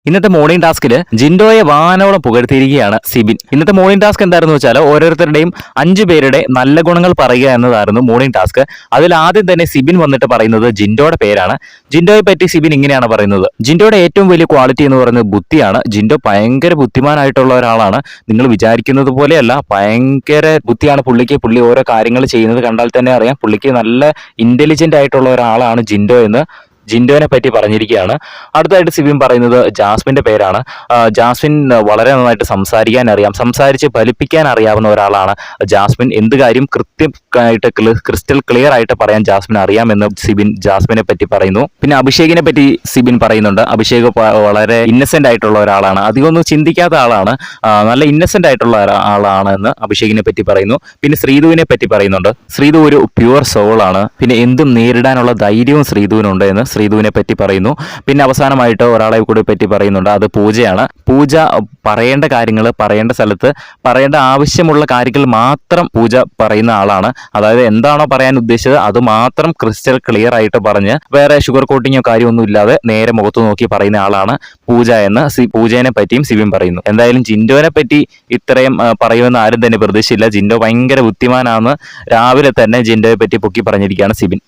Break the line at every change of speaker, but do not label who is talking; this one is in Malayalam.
ഇന്നത്തെ മോർണിംഗ് ടാസ്കിൽ ജിൻഡോയെ വാനോളം പുകഴ്ത്തിയിരിക്കുകയാണ് സിബിൻ. ഇന്നത്തെ മോർണിംഗ് ടാസ്ക് എന്തായിരുന്നു വെച്ചാൽ ഓരോരുത്തരുടെയും 5 പേരുടെ നല്ല ഗുണങ്ങൾ പറയുക എന്നതായിരുന്നു മോർണിംഗ് ടാസ്ക്. അതിൽ ആദ്യം തന്നെ സിബിൻ വന്നിട്ട് പറയുന്നത് ജിൻഡോയുടെ പേരാണ്. ജിൻഡോയെ പറ്റി സിബിൻ ഇങ്ങനെയാണ് പറയുന്നത്: ജിൻഡോയുടെ ഏറ്റവും വലിയ ക്വാളിറ്റി എന്ന് പറയുന്നത് ബുദ്ധിയാണ്. ജിൻഡോ ഭയങ്കര ബുദ്ധിമാനായിട്ടുള്ള ഒരാളാണ്. നിങ്ങൾ വിചാരിക്കുന്നത് പോലെയല്ല, ഭയങ്കര ബുദ്ധിയാണ് പുള്ളിക്ക്. പുള്ളി ഓരോ കാര്യങ്ങൾ ചെയ്യുന്നത് കണ്ടാൽ തന്നെ അറിയാം പുള്ളിക്ക് നല്ല ഇന്റലിജന്റ് ആയിട്ടുള്ള ഒരാളാണ് ജിൻഡോ എന്ന് ജിൻഡോനെ പറ്റി പറഞ്ഞിരിക്കുകയാണ്. അടുത്തായിട്ട് സിബിൻ പറയുന്നത് ജാസ്മിന്റെ പേരാണ്. ജാസ്മിൻ വളരെ നന്നായിട്ട് സംസാരിക്കാൻ അറിയാം, സംസാരിച്ച് ഫലിപ്പിക്കാൻ അറിയാവുന്ന ഒരാളാണ് ജാസ്മിൻ. എന്ത് കാര്യം കൃത്യമായിട്ട് ക്രിസ്റ്റൽ ക്ലിയർ ആയിട്ട് പറയാൻ ജാസ്മിൻ അറിയാമെന്ന് സിബിൻ ജാസ്മിനെ പറ്റി പറയുന്നു. പിന്നെ അഭിഷേകിനെ പറ്റി സിബിൻ പറയുന്നുണ്ട്. അഭിഷേക് വളരെ ഇന്നസെന്റ് ആയിട്ടുള്ള ഒരാളാണ്, അധികമൊന്നും ചിന്തിക്കാത്ത ആളാണ്, നല്ല ഇന്നസെന്റ് ആയിട്ടുള്ള ആളാണ് എന്ന് അഭിഷേകിനെ പറ്റി പറയുന്നു. പിന്നെ ശ്രീധുവിനെ പറ്റി പറയുന്നുണ്ട്. ശ്രീധു ഒരു പ്യുവർ സോളാണ്. പിന്നെ എന്തും നേരിടാനുള്ള ധൈര്യവും ശ്രീധുവിനുണ്ട് എന്ന് ശ്രീധുവിനെ പറ്റി പറയുന്നു. പിന്നെ അവസാനമായിട്ട് ഒരാളെ കൂടി പറ്റി പറയുന്നുണ്ട്, അത് പൂജയാണ്. പൂജ പറയേണ്ട കാര്യങ്ങൾ പറയേണ്ട സ്ഥലത്ത് പറയേണ്ട ആവശ്യമുള്ള കാര്യങ്ങൾ മാത്രം പൂജ പറയുന്ന ആളാണ്. അതായത് എന്താണോ പറയാൻ ഉദ്ദേശിച്ചത് അത് മാത്രം ക്രിസ്റ്റൽ ക്ലിയർ ആയിട്ട് പറഞ്ഞ് വേറെ ഷുഗർ കോട്ടിങ്ങോ കാര്യമൊന്നും ഇല്ലാതെ നേരെ മുഖത്ത് നോക്കി പറയുന്ന ആളാണ് പൂജ എന്ന് പൂജേനെ പറ്റിയും സിബിൻ പറയുന്നു. എന്തായാലും ജിൻഡോനെ പറ്റി ഇത്രയും പറയുമെന്ന് ആരും തന്നെ പ്രതീക്ഷിച്ചില്ല. ജിൻഡോ ഭയങ്കര ബുദ്ധിമാനാണെന്ന് രാവിലെ തന്നെ ജിൻഡോയെ പറ്റി പൊക്കി പറഞ്ഞിരിക്കുകയാണ് സിബിൻ.